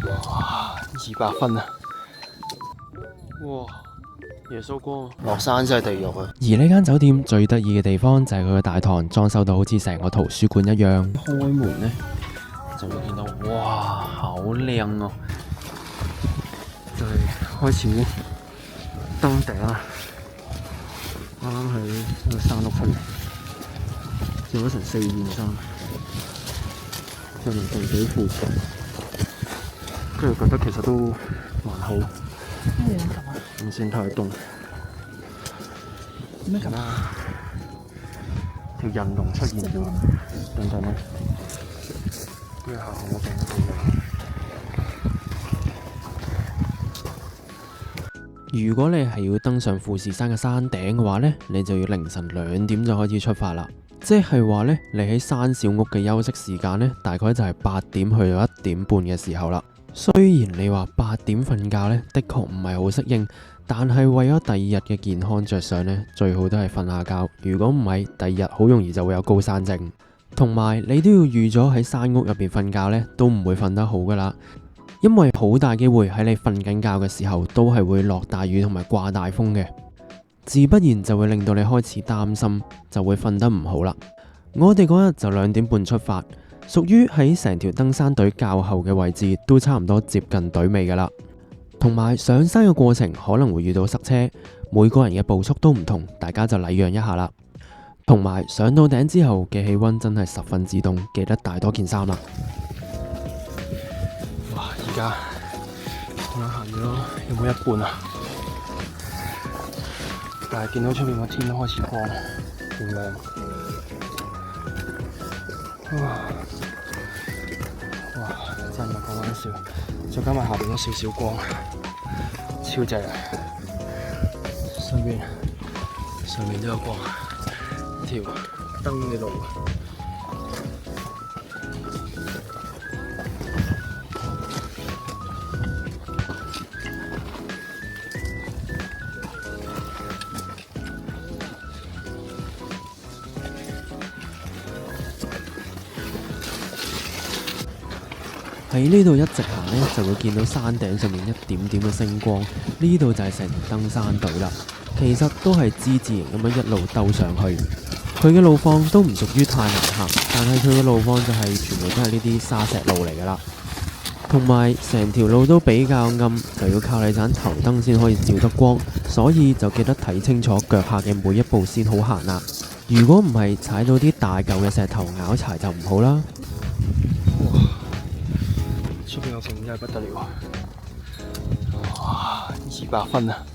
哇，200分啊！哇，耶穌光落山真係地獄啊！而呢間酒店最得意嘅地方就係佢嘅大堂裝修到好似成個圖書館一樣。開門呢，就會見到，哇，好靚啊！就係開始登頂啦，啱啱喺呢個山屋出嚟，做咗成4件衫，就嚟地幾附近，跟住覺得其實都還好，唔算太凍。咩咁啊？條人龍出現咗，等等啦，跟住下紅嗰邊都有。如果你係要登上富士山嘅山頂嘅話呢，你就要凌晨2點就開始出發啦。即係話呢，你喺山小屋嘅休息時間呢，大概就係8點去到1點半嘅時候啦。雖然你話8點瞓覺呢，的確唔係好適應，但係為咗第二日嘅健康着想呢，最好都係瞓下覺。如果唔係，第二日好容易就會有高山症。同埋你都要預咗喺山屋入邊瞓覺呢，都唔會瞓得好噶啦。因為好大機會喺你瞓緊覺嘅時候，都係會落大雨同埋掛大風嘅，自不然就會令到你開始擔心，就會瞓得唔好啦。我哋嗰日就2點半出發，屬於喺成條登山隊較後嘅位置，都差唔多接近隊尾噶啦。同埋上山嘅過程可能會遇到塞車，每個人嘅步速都唔同，大家就禮讓一下啦。同埋上到頂之後嘅氣溫真係十分之凍，記得帶多件衫啦。哇！而家我行咗有冇一半啊？但係見到出面個天都開始光，好靚。哇！真係唔係講玩笑，再加埋下邊嗰少少光，超正啊！上面都有光，一條燈嘅路。喺呢度一直行呢，就會見到山頂上面一點點嘅星光，呢度就係成條登山隊啦。其實都係之字形咁樣一路兜上去，佢嘅路況都唔屬於太難行，但係佢嘅路況就係全部都係呢啲沙石路嚟噶啦，同埋成條路都比較暗，就要靠你盞頭燈先可以照得光，所以就記得睇清楚腳下嘅每一步先好行啦。如果唔係踩到啲大嚿嘅石頭拗柴就唔好啦。出邊個景真係不得了，哇！200分啊！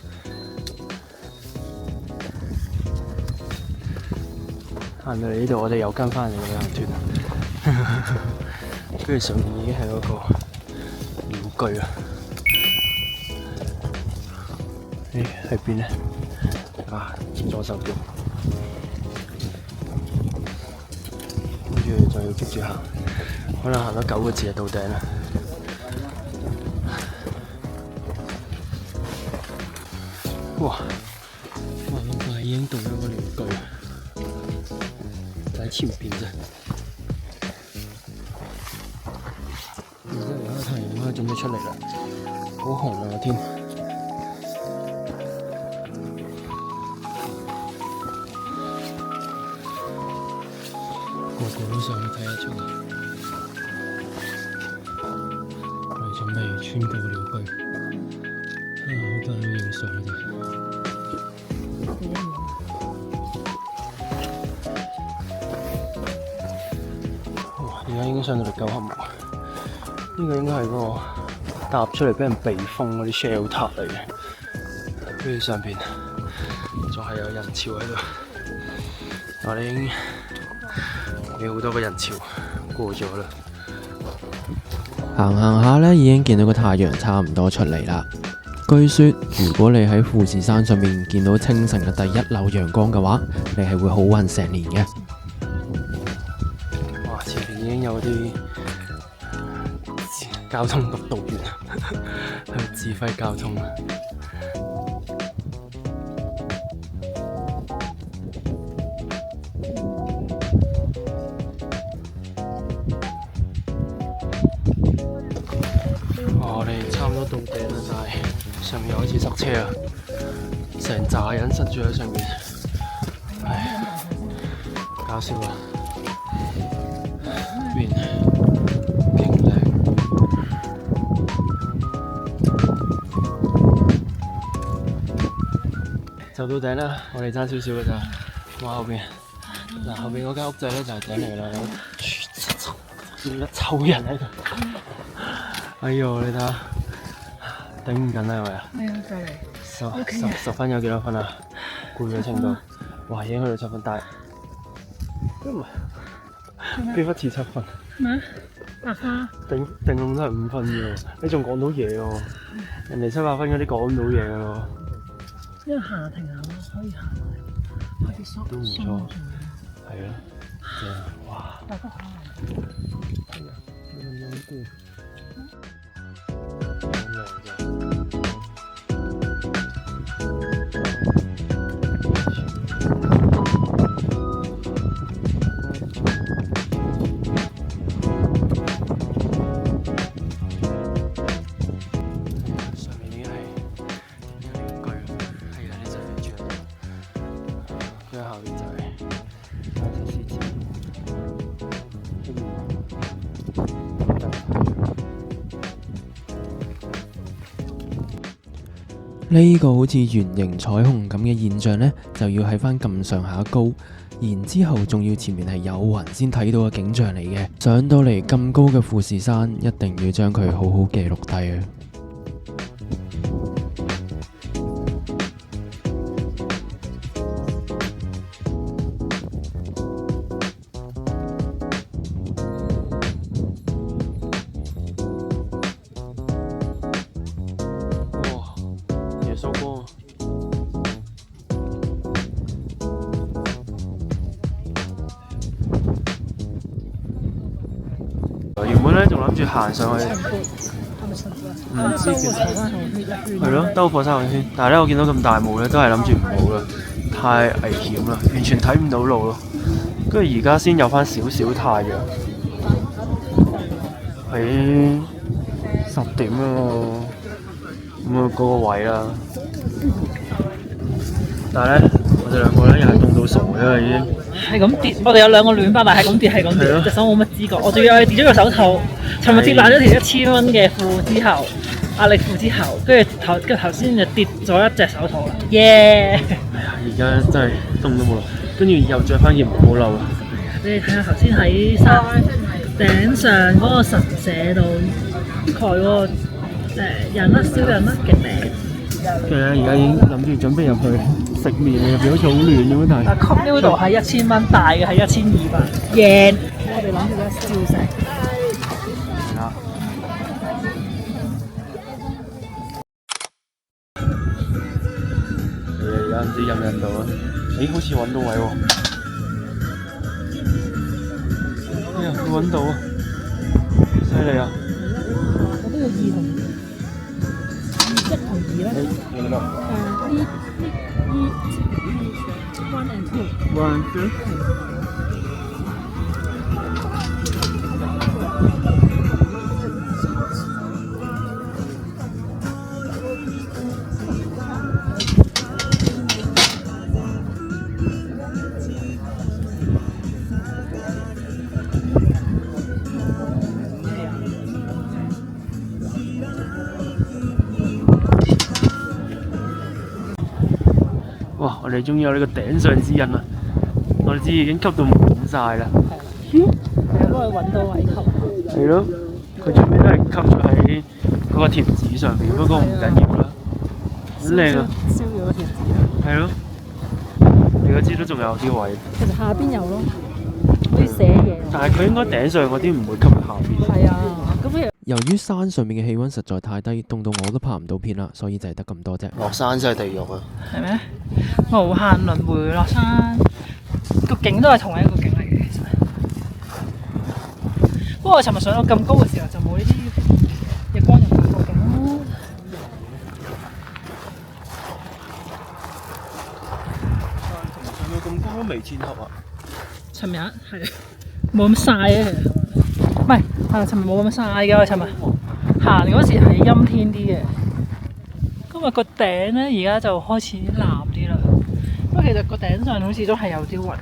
行到嚟呢度，我哋又跟翻嚟嘅旅行團，跟住上面已經係嗰個鳥居啊！喺邊呢？啊，左手邊，跟住就要接住行，可能行咗9個字就到頂啦。哇！咁快已經到咗個鳥居，就喺前邊啫。然之後而家太陽開準備出嚟啦，好紅啊個天！個個都上去睇日出啊！我哋準備穿過個鳥居，好多人都影相嘅。而家已經上到嚟9合目，呢個應該係嗰個搭出嚟俾人避風嗰啲 shelter 嚟嘅。跟住上邊仲係有人潮喺度，我哋已經有好多個人潮過咗啦。行行下呢，已經見到個太陽差唔多出嚟啦。據說如果你喺富士山上面見到清晨嘅第一縷陽光嘅話，你係會好運成年嘅。哇！前面已經有啲交通督導員喺度指揮交通啊！哇！我哋差唔多到頂啦，但係上面又開始塞車啦，成扎人塞住喺上面，唉，搞笑啊！邊勁靚，就到頂啦，我哋爭少少㗎咋，哇後邊嗱後邊嗰間屋仔咧就係頂嚟啦，見一抽人喺度，哎呦你睇下，頂唔緊啦係咪啊？係啊，就嚟十分有幾多分啊？攰嘅程度，哇已經去到7分，但係都唔係邊忽似7分？咩？白花定籠都係5分啫喎，你仲講到嘢喎？人哋7、8分嗰啲講唔到嘢嘅喎。因為下停下咯，可以行埋，可以縮都唔錯，係咯，正哇！大家好。係啊，你咁樣攰。上面已經係有啲巨，係啊，呢隻飛豬啊！佢喺後邊就係大隻獅子，呢個好似圓形彩虹咁嘅現象呢，就要喺翻咁上下高，然之後仲要前面係有雲先睇到嘅景象嚟嘅。上到嚟咁高嘅富士山，一定要將佢好好記錄低啊！耶穌光。原本咧仲諗住行上去，唔知嘅，係咯，兜火山後圈。但係咧，我見到咁大霧咧，都係諗住唔好啦，太危險啦，完全睇唔到路咯。跟住而家先有翻少少太陽，喺10點咯，咁啊嗰個位啦。但係咧，我哋兩個咧又係凍到傻嘅已經。係咁跌，我哋有兩個暖包，但係咁跌，係咁跌，隻手冇乜知覺。我仲要跌咗個手套，尋日跌爛咗條1000蚊嘅褲之後，壓力褲之後，跟住頭先就跌咗一隻手套啦，耶！哎呀，而家真係凍都冇落，跟住又着翻件毛毛褸。你哋睇下頭先喺山頂上嗰個神社度蓋嗰個人甩燒人甩嘅餅。其實而家已經諗住準備入去食麵，入邊好似好暖咁樣，但係但 cocktail 度係1000蚊，大嘅係1200 yen。我哋諗住咧燒食。係啦。而家唔知入唔入到啊？咦，好似揾到位喎！哎呀，佢揾到啊！犀利啊！我都要2同1同2咧。1 and 2。One, two。哇！我哋終於有呢個頂上之恩啦！我哋知已經吸到滿晒啦。係啊，幫佢揾到位吸。係咯，佢最尾都係吸咗喺嗰個貼紙上邊，不過唔緊要啦，好靚啊！燒咗個貼紙啊！係咯，你嗰支都仲有啲位。其實下邊有咯，可以寫嘢。但係佢應該頂上嗰啲唔會吸去下邊。係啊，咁不如由於山上面嘅氣温實在太低，凍到我都拍唔到片啦，所以就係得咁多啫。落山真係地獄啊！係咩？無限輪迴落山，個景都係同一個景嚟嘅，其實。不過我尋日上到咁高嘅時候，就冇呢啲日光日白個景咯。上到咁高都未天黑啊！尋日係冇咁曬啊，其實唔係，尋日冇咁曬嘅，我尋日係行嗰時係陰天啲嘅。今日個頂咧，而家就開始藍啲啦。不過其實個頂上好似都係有啲雲嘅。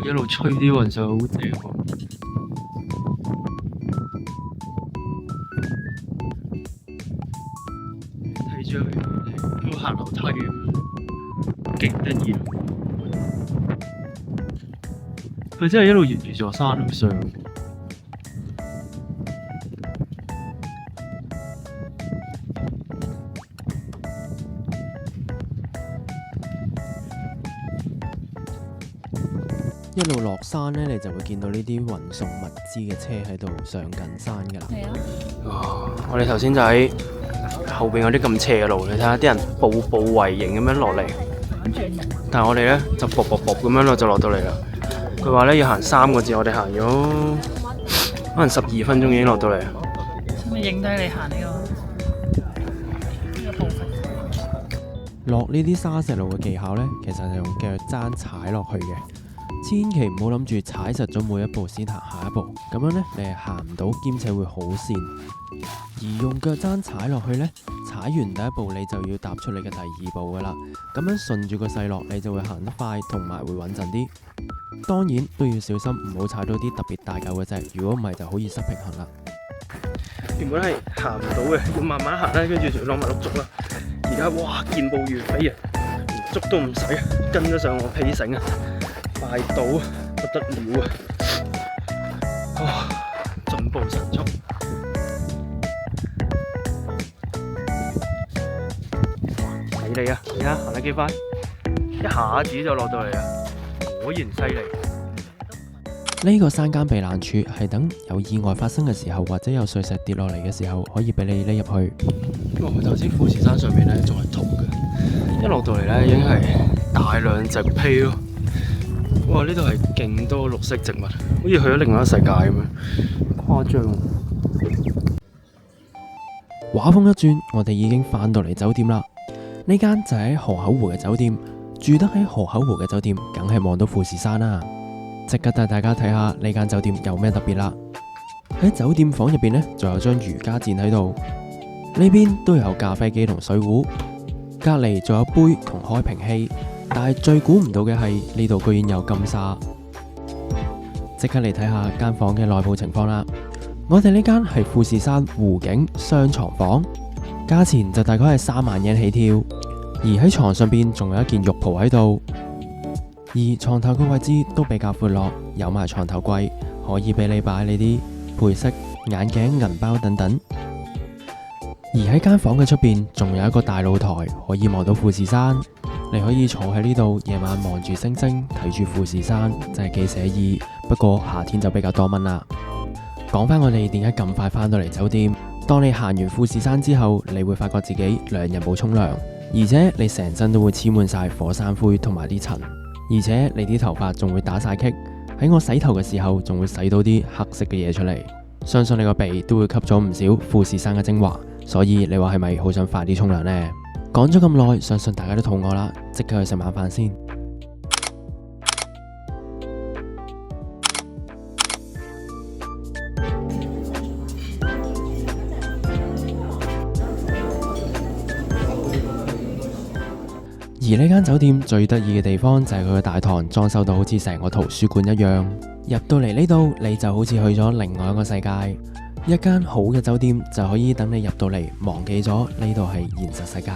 一路吹啲雲上好正喎。睇住佢喺度行樓梯咁，勁得意。佢真係一路沿住座山路上。一路落山呢，你就會見到呢啲運送物資嘅車喺度上緊山㗎啦。係啊。我哋頭先就喺後邊嗰啲咁斜嘅路，你睇下啲人步步為營咁樣落嚟，但係我哋咧就卜卜卜咁樣就落到嚟啦。佢話咧要行3個字，我哋行咗可能12分鐘已經落到嚟。使唔使影低你行呢個部分？落呢啲沙石路嘅技巧呢，其實係用腳踭踩落去嘅。千祈唔好諗住踩實咗每一步先行下一步，咁樣呢，你係行唔到，兼且會好跣。而用腳踭踩落去呢，踩完第一步你就要踏出你嘅第2步噶啦，咁樣順住個勢落，你就會行得快同埋會穩陣啲。當然都要小心，唔好踩到啲特別大嚿嘅隻，如果唔係就好易失平衡啦。原本係行唔到嘅，要慢慢行咧，跟住就攞埋碌竹啦。而家哇，健步如飛啊，連竹都唔使，跟得上我屁繩啊！快到不得了啊！進步神速，睇你啊！你睇行得幾快，一下子就落到嚟啦，果然犀利。呢個山間避難處係等有意外發生嘅時候，或者有碎石跌落嚟嘅時候，可以俾你匿入去。我頭先富士山上面咧仲係土嘅，一落到嚟咧已經係大量植被咯。哇！呢度係勁多綠色植物，好似去咗另外一個世界咁樣，誇張。畫風一轉，我哋已經返到嚟酒店啦。呢間就係喺河口湖嘅酒店，住得喺河口湖嘅酒店，梗係望到富士山啦。即刻帶大家睇下呢間酒店有咩特別啦。喺酒店房入邊呢，仲有張瑜伽墊喺度，呢邊都有咖啡機同水壺，隔籬仲有杯同開瓶器。但係最估唔到嘅係呢度居然有金沙，即刻嚟睇下間房嘅內部情況啦。我哋呢間係富士山湖景雙床房，價錢就大概係3萬日圓起跳，而喺床上邊仲有一件浴袍喺度，而床頭嘅位置都比較闊落，有埋床頭櫃，可以俾你擺你啲配飾、眼鏡、銀包等等。而喺間房嘅出邊仲有一個大露台，可以望到富士山。你可以坐喺呢度，夜晚望住星星，睇住富士山，真係幾寫意。不過夏天就比較多蚊啦。講翻我哋點解咁快翻到嚟酒店？當你行完富士山之後，你會發覺自己2日冇沖涼，而且你成身都會黐滿晒火山灰同埋啲塵，而且你啲頭髮仲會打晒棘。喺我洗頭嘅時候，仲會洗到啲黑色嘅嘢出嚟。相信你個鼻都會吸咗唔少富士山嘅精華，所以你話係咪好想快啲沖涼呢？講咗咁耐，相信大家都肚餓啦，即刻去食晚飯先。而呢間酒店最得意嘅地方就係佢嘅大堂裝修到好似成個圖書館一樣，入到嚟呢度你就好似去咗另外一個世界。一間好嘅酒店就可以等你入到嚟忘記咗呢度係現實世界，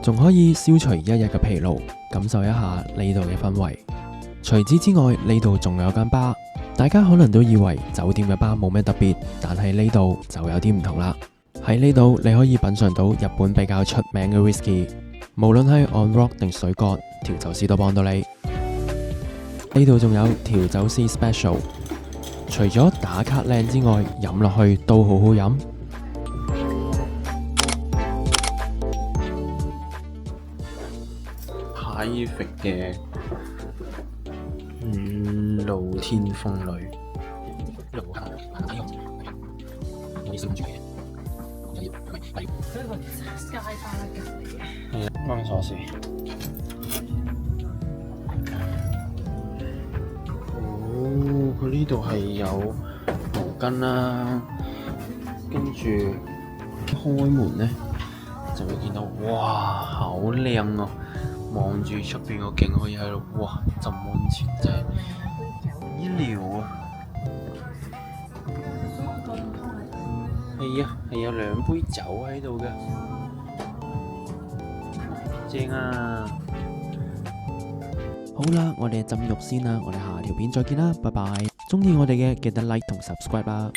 仲可以消除一日嘅疲勞，感受一下呢度嘅氛圍。除此之外，呢度仲有間吧，大家可能都以為酒店嘅吧冇咩特別，但係呢度就有啲唔同啦。喺呢度你可以品嘗到日本比較出名嘅 whisky， 無論係 on rock 定水葛，調酒師都幫到你。呢度仲有調酒師 special，除咗打卡靚之外，飲落去都好好飲。Private 嘅露天風呂，露下睇用，有啲小住嘅，有啲係佢個街花隔離嘅。係啊，啱鎖匙。哦，佢呢度係有毛巾啦，跟住開門咧就會見到，哇，好靚啊！望住出邊個景可以喺度，哇，浸溫泉真係醫療啊！係啊，係有兩杯酒喺度嘅，正啊！好啦，我哋浸浴先啦，我哋下條片再見啦，拜拜！中意我哋嘅記得 like 同 subscribe 啦。